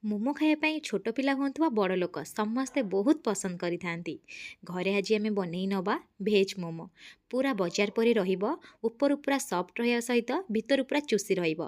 ମୋମୋ ଖାଇବା ପାଇଁ ଛୋଟ ପିଲା ହୁଅନ୍ତୁ ବା ବଡ଼ ଲୋକ ସମସ୍ତେ ବହୁତ ପସନ୍ଦ କରିଥାନ୍ତି। ଘରେ ଆଜି ଆମେ ବନେଇ ନେବା ଭେଜ୍ ମୋମୋ। ପୁରା ବଜାର ପରି ରହିବ, ଉପରୁ ପୁରା ସଫ୍ଟ ରହିବା ସହିତ ଭିତରୁ ପୁରା ଚୁସି ରହିବ।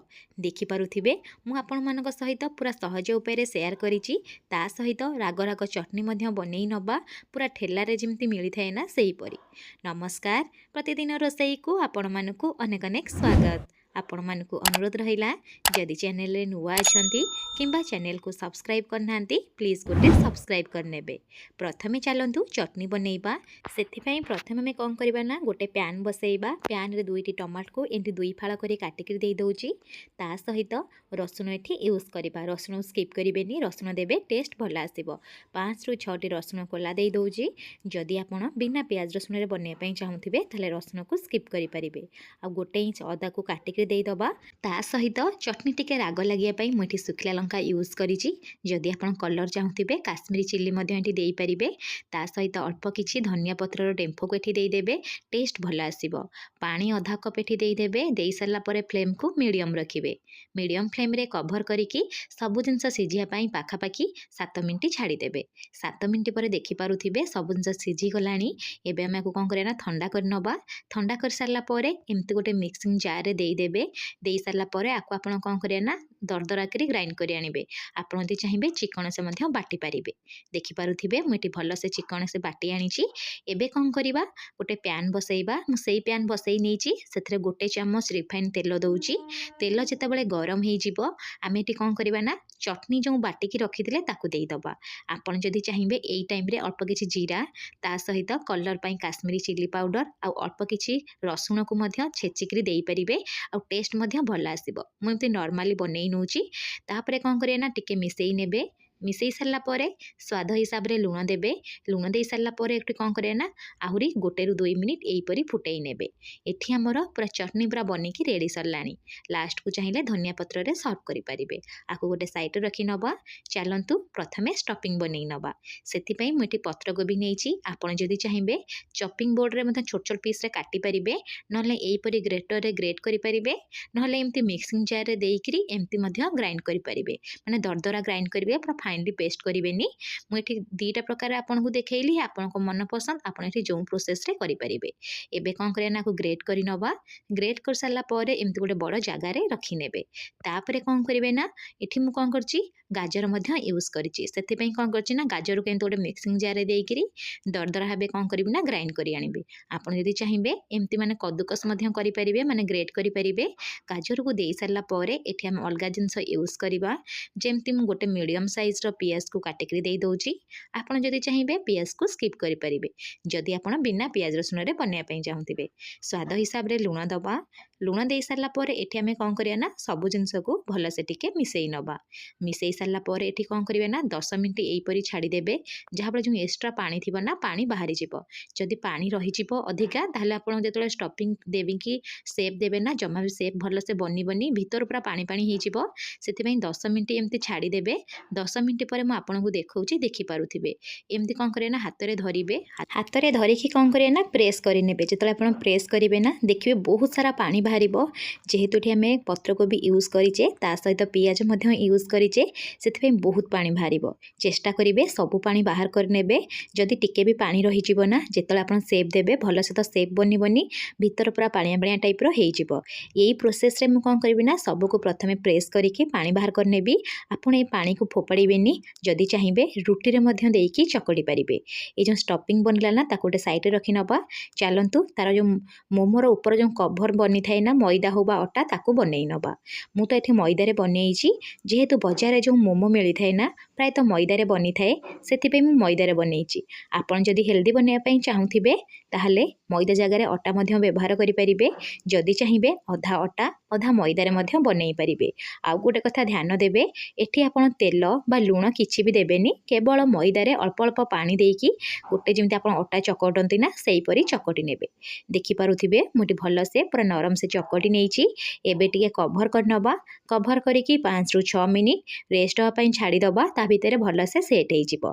ଦେଖିପାରୁଥିବେ ମୁଁ ଆପଣମାନଙ୍କ ସହିତ ପୁରା ସହଜ ଉପାୟରେ ସେୟାର କରିଛି। ତା ସହିତ ରାଗ ରାଗ ଚଟଣି ମଧ୍ୟ ବନେଇ ନେବା, ପୁରା ଠେଲାରେ ଯେମିତି ମିଳିଥାଏ ନା ସେହିପରି। ନମସ୍କାର, ପ୍ରତିଦିନ ରୋଷେଇକୁ ଆପଣମାନଙ୍କୁ ଅନେକ ଅନେକ ସ୍ୱାଗତ। ଆପଣମାନଙ୍କୁ ଅନୁରୋଧ ରହିଲା, ଯଦି ଚ୍ୟାନେଲରେ ନୂଆ ଅଛନ୍ତି କିମ୍ବା ଚ୍ୟାନେଲକୁ ସବସ୍କ୍ରାଇବ୍ କରିନାହାନ୍ତି ପ୍ଲିଜ୍ ଗୋଟେ ସବସ୍କ୍ରାଇବ୍ କରିନେବେ। ପ୍ରଥମେ ଚାଲନ୍ତୁ ଚଟଣି ବନେଇବା। ସେଥିପାଇଁ ପ୍ରଥମେ ଆମେ କ'ଣ କରିବା ନା ଗୋଟେ ପ୍ୟାନ୍ ବସାଇବା। ପ୍ୟାନ୍ରେ 2ଟି ଟମାଟୋକୁ ଏମିତି 2 ଫାଳ କରି କାଟିକି ଦେଇଦେଉଛି। ତା ସହିତ ରସୁଣ ଏଠି ୟୁଜ୍ କରିବା। ରସୁଣ ସ୍କିପ୍ କରିବେନି, ରସୁଣ ଦେବେ ଟେଷ୍ଟ ଭଲ ଆସିବ। 5ରୁ 6ଟି ରସୁଣ କୋଲା ଦେଇଦେଉଛି। ଯଦି ଆପଣ ବିନା ପିଆଜ ରସୁଣରେ ବନେଇବା ପାଇଁ ଚାହୁଁଥିବେ ତାହେଲେ ରସୁଣକୁ ସ୍କିପ୍ କରିପାରିବେ। ଆଉ 1 ଇଞ୍ଚ ଅଦାକୁ କାଟିକି ଦେଇଦେବା। ତା ସହିତ ଚଟଣି ଟିକେ ରାଗ ଲାଗିବା ପାଇଁ ମୁଁ ଏଠି ଶୁଖିଲା ଲଙ୍କା ୟୁଜ୍ କରିଛି। ଯଦି ଆପଣ କଲର୍ ଚାହୁଁଥିବେ କାଶ୍ମୀରୀ ଚିଲି ମଧ୍ୟ ଏଠି ଦେଇପାରିବେ। ତା ସହିତ ଅଳ୍ପ କିଛି ଧନିଆ ପତ୍ରର ଡେମ୍ଫକୁ ଏଠି ଦେଇଦେବେ, ଟେଷ୍ଟ ଭଲ ଆସିବ। ପାଣି ଅଧା କପ୍ ଏଠି ଦେଇଦେବେ। ଦେଇସାରିଲା ପରେ ଫ୍ଲେମ୍କୁ ମିଡ଼ିୟମ୍ ରଖିବେ। ମିଡ଼ିୟମ୍ ଫ୍ଲେମ୍ରେ କଭର୍ କରିକି ସବୁ ଜିନିଷ ସିଝିବା ପାଇଁ ପାଖାପାଖି 7 ମିନିଟ୍ ଛାଡ଼ିଦେବେ। 7 ମିନିଟ୍ ପରେ ଦେଖିପାରୁଥିବେ ସବୁ ଜିନିଷ ସିଝିଗଲାଣି। ଏବେ ଆମେ ଆକୁ କ'ଣ କରିବା ନା ଥଣ୍ଡା କରିନେବା। ଥଣ୍ଡା କରିସାରିଲା ପରେ ଏମିତି ଗୋଟେ ମିକ୍ସିଂ ଜାର୍ରେ ଦେଇଦେବେ। ଦେଇସାରିଲା ପରେ ଆକୁ ଆପଣ କ'ଣ କରିବା ନା ଦରଦରା କରି ଗ୍ରାଇଣ୍ଡ କରି ଆଣିବେ। ଆପଣ ଯଦି ଚାହିଁବେ ଚିକଣ ସେ ମଧ୍ୟ ବାଟି ପାରିବେ। ଦେଖିପାରୁଥିବେ ମୁଁ ଏଠି ଭଲସେ ଚିକଣ ସେ ବାଟି ଆଣିଛି। ଏବେ କ'ଣ କରିବା, ଗୋଟେ ପ୍ୟାନ୍ ବସାଇବା। ମୁଁ ସେଇ ପ୍ୟାନ୍ ବସାଇ ନେଇଛି। ସେଥିରେ 1 ଚାମଚ ରିଫାଇନ୍ ତେଲ ଦେଉଛି। ତେଲ ଯେତେବେଳେ ଗରମ ହେଇଯିବ ଆମେ ଏଠି କ'ଣ କରିବା ନା ଚଟଣି ଯେଉଁ ବାଟିକି ରଖିଥିଲେ ତାକୁ ଦେଇଦେବା। ଆପଣ ଯଦି ଚାହିଁବେ ଏଇ ଟାଇମ୍ରେ ଅଳ୍ପ କିଛି ଜିରା, ତା ସହିତ କଲର୍ ପାଇଁ କାଶ୍ମୀରୀ ଚିଲି ପାଉଡ଼ର ଆଉ ଅଳ୍ପ କିଛି ରସୁଣକୁ ମଧ୍ୟ ଛେଚିକିରି ଦେଇପାରିବେ। ଆଉ ଟେଷ୍ଟ ମଧ୍ୟ ଭଲ ଆସିବ। ମୁଁ ଏମିତି ନର୍ମାଲି ବନେଇ ନେଉଛି। ତାପରେ କ'ଣ କରିବା ନା ଟିକେ ମିଶେଇ ନେବେ। ମିଶେଇ ସାରିଲା ପରେ ସ୍ୱାଦ ହିସାବରେ ଲୁଣ ଦେବେ। ଲୁଣ ଦେଇ ସାରିଲା ପରେ ଏଠି କ'ଣ କରିବା ନା ଆହୁରି 1ରୁ 2 ମିନିଟ୍ ଏହିପରି ଫୁଟେଇ ନେବେ। ଏଠି ଆମର ପୁରା ଚଟଣି ପୁରା ବନିକି ରେଡ଼ି ସରିଲାଣି। ଲାଷ୍ଟକୁ ଚାହିଁଲେ ଧନିଆ ପତ୍ରରେ ସର୍ଭ କରିପାରିବେ। ଆକୁ ଗୋଟେ ସାଇଡ଼ରେ ରଖି ନେବା। ଚାଲନ୍ତୁ ପ୍ରଥମେ ଷ୍ଟଫିଂ ବନେଇ ନେବା। ସେଥିପାଇଁ ମୁଁ ଏଠି ପତ୍ରକୋବି ନେଇଛି। ଆପଣ ଯଦି ଚାହିଁବେ ଚପିଂ ବୋର୍ଡ଼ରେ ମଧ୍ୟ ଛୋଟ ଛୋଟ ପିସ୍ରେ କାଟିପାରିବେ, ନହେଲେ ଏହିପରି ଗ୍ରେଟରରେ ଗ୍ରେଟ୍ କରିପାରିବେ, ନହେଲେ ଏମିତି ମିକ୍ସିଂ ଜାର୍ରେ ଦେଇକରି ଏମିତି ମଧ୍ୟ ଗ୍ରାଇଣ୍ଡ କରିପାରିବେ। ମାନେ ଦରଦରା ଗ୍ରାଇଣ୍ଡ କରିବେ, ପୁରା ଫାଇନଲି ପେଷ୍ଟ କରିବେନି। ମୁଁ ଏଠି 2ଟା ପ୍ରକାର ଆପଣଙ୍କୁ ଦେଖେଇଲି, ଆପଣଙ୍କ ମନ ପସନ୍ଦ ଆପଣ ଏଠି ଯେଉଁ ପ୍ରୋସେସ୍ରେ କରିପାରିବେ। ଏବେ କ'ଣ କରିବା ନା ଆକୁ ଗ୍ରେଟ୍ କରି ନେବା। ଗ୍ରେଟ୍ କରିସାରିଲା ପରେ ଏମିତି ଗୋଟେ ବଡ଼ ଜାଗାରେ ରଖିନେବେ। ତାପରେ କ'ଣ କରିବେ ନା ଏଠି ମୁଁ କ'ଣ କରିଛି ଗାଜର ମଧ୍ୟ ୟୁଜ୍ କରିଛି। ସେଥିପାଇଁ କ'ଣ କରିଛି ନା ଗାଜରକୁ ଏମିତି ଗୋଟେ ମିକ୍ସିଂ ଜାର୍ରେ ଦେଇକରି ଦରଦରା ଭାବେ କ'ଣ କରିବି ନା ଗ୍ରାଇଣ୍ଡ କରି ଆଣିବି। ଆପଣ ଯଦି ଚାହିଁବେ ଏମିତି ମାନେ କଦୁକସ ମଧ୍ୟ କରିପାରିବେ, ମାନେ ଗ୍ରେଟ୍ କରିପାରିବେ। ଗାଜରକୁ ଦେଇ ସାରିଲା ପରେ ଏଠି ଆମେ ଅଲଗା ଜିନିଷ ୟୁଜ୍ କରିବା। ଯେମିତି ମୁଁ ଗୋଟେ ମିଡ଼ିୟମ୍ ସାଇଜ୍ର ପିଆଜକୁ କାଟିକିରି ଦେଇଦେଉଛି। ଆପଣ ଯଦି ଚାହିଁବେ ପିଆଜକୁ ସ୍କିପ୍ କରିପାରିବେ, ଯଦି ଆପଣ ବିନା ପିଆଜ ରସୁଣରେ ବନେଇବା ପାଇଁ ଚାହୁଁଥିବେ। ସ୍ୱାଦ ହିସାବରେ ଲୁଣ ଦେବା। ଲୁଣ ଦେଇ ସାରିଲା ପରେ ଏଠି ଆମେ କ'ଣ କରିବା ନା ସବୁ ଜିନିଷକୁ ଭଲସେ ଟିକେ ମିଶେଇ ନେବା। ମିଶେଇ ସାରିଲା ପରେ ଏଠି କ'ଣ କରିବେ ନା 10 ମିନିଟ୍ ଏହିପରି ଛାଡ଼ିଦେବେ। ଯାହାଫଳରେ ଯେଉଁ ଏକ୍ସଟ୍ରା ପାଣି ଥିବ ନା ପାଣି ବାହାରିଯିବ। ଯଦି ପାଣି ରହିଯିବ ଅଧିକା ତାହେଲେ ଆପଣ ଯେତେବେଳେ ଷ୍ଟଫିଂ ଦେବିକି ସେପ୍ ଦେବେ ନା ଜମା ବି ସେପ୍ ଭଲସେ ବନିବନି, ଭିତରୁ ପୁରା ପାଣି ପାଣି ହେଇଯିବ। ସେଥିପାଇଁ 10 ମିନିଟ୍ ଏମିତି ଛାଡ଼ିଦେବେ। 10 ମିନିଟ୍ ପରେ ମୁଁ ଆପଣଙ୍କୁ ଦେଖାଉଛି, ଦେଖିପାରୁଥିବେ। ଏମିତି କ'ଣ କରିବେ ନା ହାତରେ ଧରିବେ। ହାତରେ ଧରିକି କ'ଣ କରିବେ ନା ପ୍ରେସ୍ କରିନେବେ। ଯେତେବେଳେ ଆପଣ ପ୍ରେସ୍ କରିବେ ନା ଦେଖିବେ ବହୁତ ସାରା ପାଣି ବାହାରିବ। ଯେହେତୁ ଏଠି ଆମେ ପତ୍ରକୋବି ୟୁଜ୍ କରିଛେ, ତା ସହିତ ପିଆଜ ମଧ୍ୟ ୟୁଜ୍ କରିଛେ, ସେଥିପାଇଁ ବହୁତ ପାଣି ବାହାରିବ। ଚେଷ୍ଟା କରିବେ ସବୁ ପାଣି ବାହାର କରିନେବେ। ଯଦି ଟିକେ ବି ପାଣି ରହିଯିବ ନା ଯେତେବେଳେ ଆପଣ ସେପ୍ ଦେବେ ଭଲସେ ତ ସେପ୍ ବନିବନି, ଭିତର ପୁରା ପାଣିଆ ପାଣିଆ ଟାଇପ୍ର ହେଇଯିବ। ଏଇ ପ୍ରୋସେସ୍ରେ ମୁଁ କ'ଣ କରିବି ନା ସବୁକୁ ପ୍ରଥମେ ପ୍ରେସ୍ କରିକି ପାଣି ବାହାର କରିନେବି। ଆପଣ ଏ ପାଣିକୁ ଫୋପାଡ଼ିବେନି। ଯଦି ଚାହିଁବେ ରୁଟିରେ ମଧ୍ୟ ଦେଇକି ଚକଟି ପାରିବେ। ଏ ଯେଉଁ ଷ୍ଟଫିଂ ବନିଲା ନା ତାକୁ ଗୋଟେ ସାଇଡ଼ରେ ରଖି ନେବା। ଚାଲନ୍ତୁ ତାର ଯେଉଁ ମୋମୋର ଉପର ଯେଉଁ କଭର୍ ବନିଥାଏ ନା ମଇଦା ହେଉ ବା ଅଟା, ତାକୁ ବନେଇ ନେବା। ମୁଁ ତ ଏଠି ମଇଦାରେ ବନେଇଛି। ଯେହେତୁ ବଜାରରେ ଯେଉଁ ମୋମୋ ମିଳିଥାଏ ନା ପ୍ରାୟତଃ ମଇଦାରେ ବନିଥାଏ, ସେଥିପାଇଁ ମୁଁ ମଇଦାରେ ବନେଇଛି। ଆପଣ ଯଦି ହେଲ୍ଦି ବନେଇବା ପାଇଁ ଚାହୁଁଥିବେ ତାହେଲେ ମଇଦା ଜାଗାରେ ଅଟା ମଧ୍ୟ ବ୍ୟବହାର କରିପାରିବେ। ଯଦି ଚାହିଁବେ ଅଧା ଅଟା ଅଧା ମଇଦାରେ ମଧ୍ୟ ବନେଇ ପାରିବେ। ଆଉ ଗୋଟେ କଥା ଧ୍ୟାନ ଦେବେ, ଏଠି ଆପଣ ତେଲ ବା ଲୁଣ କିଛି ବି ଦେବେନି। କେବଳ ମଇଦାରେ ଅଳ୍ପ ଅଳ୍ପ ପାଣି ଦେଇକି ଗୋଟେ ଯେମିତି ଆପଣ ଅଟା ଚକଟନ୍ତି ନା ସେହିପରି ଚକଟି ନେବେ। ଦେଖିପାରୁଥିବେ ମୁଁ ଏଠି ଭଲସେ ପୁରା ନରମ ସେ ଚକଟି ନେଇଛି। ଏବେ ଟିକେ କଭର୍ କରିନେବା। କଭର୍ କରିକି 5ରୁ 6 ମିନିଟ୍ ରେଷ୍ଟ ହେବା ପାଇଁ ଛାଡ଼ିଦେବା। ତା ଭିତରେ ଭଲସେ ସେଟ୍ ହେଇଯିବ।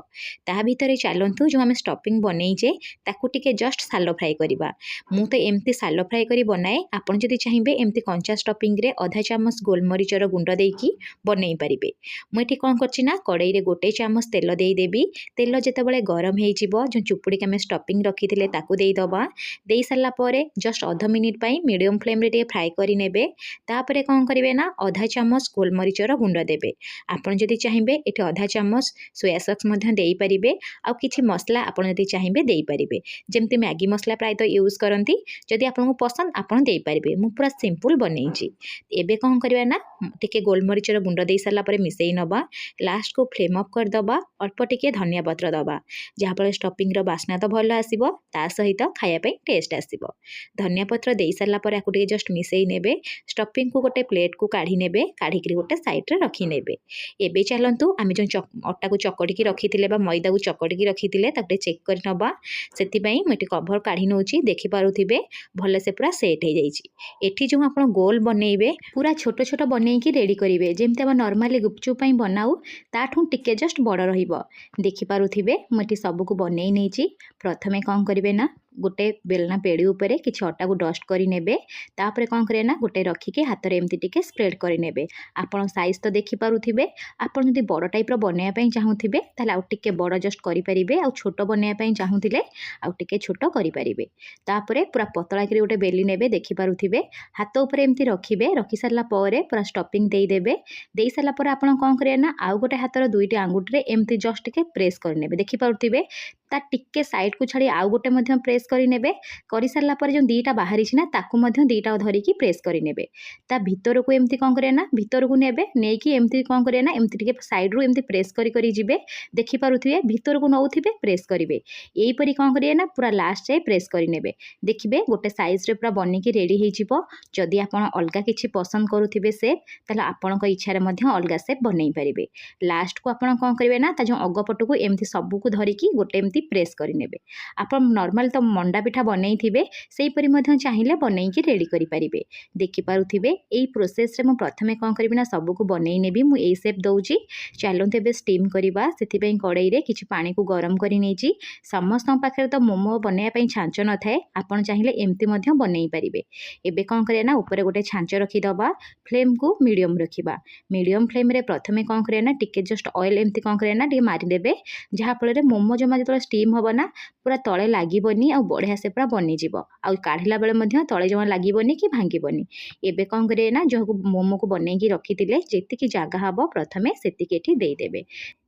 ତା ଭିତରେ ଚାଲନ୍ତୁ ଯେଉଁ ଆମେ ଷ୍ଟଫିଂ ବନେଇଛେ ତାକୁ ଟିକେ ଜଷ୍ଟ ସାଲୋ ଫ୍ରାଏ କରିବା। ମୁଁ ତ ଏମିତି ସାଲୋ ଫ୍ରାଏ କରି ବନାଏ। ଆପଣ ଯଦି ଚାହିଁବେ ଏମିତି କଞ୍ଚା स्टफिंग अधा चामच गोलमरीचर गुंड देकी बनई पारे। मुझे कौन कर कड़ाई गोटे चामच तेल देदेवी। तेल जितेबाला गरम हो जो चुपुड़ी आम स्टफिंग रखी थे देदबा। दे सारापर जस्ट अध मिनिट मीडियम फ्लेम रे फ्राए करे। तापर कौन करेंगे ना अधा चामच गोलमरीचर गुंड देवे। आपड़ जदि चाहिए ये अधा चामच सोया सॉस देपारे। आउ कि मसला आपड़ जदि चाहिए देपारे जमती मैगी मसला प्रायतः यूज करती। जदि आपको पसंद आपड़ देपारे। मु पूरा सिंपल बनई। एबे कौन करवा ना टिके गोलमरीचर गुंड दे सारापर मिसई नवा। लास्ट को फ्लेम अफ करदबा। अल्प टिके धनिया पत्र दबा जहाँफल स्टफिंग बास्ना तो भल आसो ता सहित खायापी टेस्ट आसो। धनिया पत्र दे सारापर आपको जस्ट मिसई ने स्टफिंग को गोटे प्लेट को काढ़ी ने काढ़िक गोटे सैड्रे रखिने। एबे चलतु आम जो अटा को चकटिकी रखी मैदा को चकटिकी रखी चेक कर नवा। से मुझे कभर काढ़ी नौ देखिपे भल से पूरा सेट हो जाइए। जो आप गोल बनइबे पूरा छोट छोट बनईकी रेडी करेंगे जमी आम नर्माली गुपचुप बनाऊ ताठू टिके जस्ट बड़ देखिपे मुझे सबको बनई नहीं। प्रथमे कौन करेंगे ना गोटे बेलना पेड़ी उपरे किसी अटा को डस्ट करे। तापर कौन करें ना गोटे रखिके हाथ में एमती टिके स्प्रेड करे। आपड़ साइज तो देखिपे आपड़ जब बड़ टाइप बनवाई चाहूबे आउ टिके बड़ जस्ट करेंगे। आउ छोट बनवाई चाहूले आउ टिके छोट करेंगे। तापर पूरा पतला कर गोटे बेली ने देखिपे हाथ उपर एमती रखिए। रखी सारापर पूरा स्टफिंग देदेवे। दे सारापर आप कौन करें ना आउ गोटे हाथर दुईटी आंगुठी एमती जस्ट टिके प्रेस करे। देखिपे ता टिके साइड को छाड़ी आउ गोटे प्रेस करे। कर सारापर जो दीटा बाहरी ना ताकू दीटा धरिकी प्रेस करे। ता भितर को एमती कौन करे ना भितर को नेबे नेकी एमती कौन करे ना एमती टिके साइड रू एमती प्रेस करी जिबे। देखिपे भितर को नौथिबे प्रेस करेंगे। यहीपरि कौन करेंगे ना पूरा लास्ट जाए प्रेस करे। देखिए गोटे साइज रे पूरा बनिकी रेडी हो। जदि आप अलग किसी पसंद करुवे सेप ताले आपण इच्छार अलग सेप बनई पारे। लास्ट को आप कौन करेंगे ना जो अगपट को एमती सबको धरिकी गोटे एमती प्रेस करे। आप नॉर्मल तो मंडा पिठा बनई थे से चाहिए बनईकी रेडी करेंगे। देखिपे यही प्रोसेस रे प्रथमे कौन करी ना सबको बनई नेबी। मु एई सेप दउची। चलते एबे स्टीम करवा से कड़ाई रे किछि पानी को गरम करी नेची। समस्त पाखे तो मोमो बनवाई छांच न थाए आपन चाहिए एमती बनई पारे। एबे कौन करें ना ऊपर गोटे छांच रखीदबा। फ्लेम को मीडियम रखा। मीडियम फ्लेम रे प्रथमे कौन करें ना टिके जस्ट ऑयल एमती कौन करें ना टिके मारिदेवे जहाँफल मोमो जमा जो स्टीम हम ना पूरा तले लगनी आ बढ़िया से पूरा बनीज आ काढ़ला बेले तले जमा लगनी कि भांगनी। एबे कौन करें ना जो मोमो को बनईकी रखी जी जगह हम प्रथमे से देदेवे।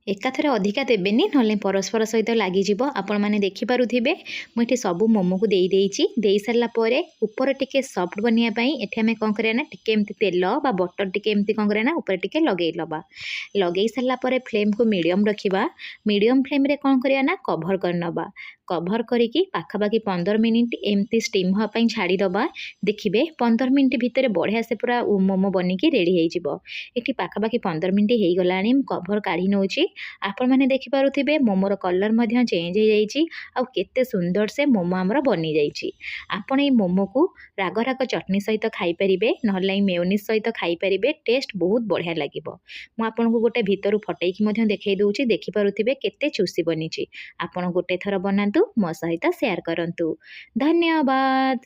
एकाथरे अधिका देवेनि ना परस्पर सहित लगिज। आपण मैंने देखिपे मुझे सब मोमो को दे सारापर ऊपर टिके सफ्ट बनवाई एटी आम कौन करें ना टिके एमती तेल बा बटर टिके एमती कौन करें ना ऊपर टिके लगे लगे सारापर फ्लेम को मीडियम रखा। मीडियम फ्लेम रे कौन करिया ना कभर करनबा। कभर करिकी पाखापाखि 15 मिनिट एमती स्टीम होपाई छाड़ीदबा। देखिए 15 मिनिट भितर बढ़िया से पूरा मोमो बनिकी रेडी हो। ये पाखापाखि 15 मिनिट हो गला कभर काढ़ी नौची। आपण मैंने देखिपे मोमोर कलर चेंज हो जाइए आउ केते सुंदर से मोमो आमर बनी जाइए। आपण ये मोमो को राग राग चटनी सहित खाईपारे ना मेयोनीज सहित खाईपारे। टेस्ट बहुत बढ़िया लगे। मुझे गोटे भितर फटैकी देखई दूची। देखिपे केते चुसी बनी। आपण गोटे थर बनातु मो सहित शेयर करंतु। धन्यवाद।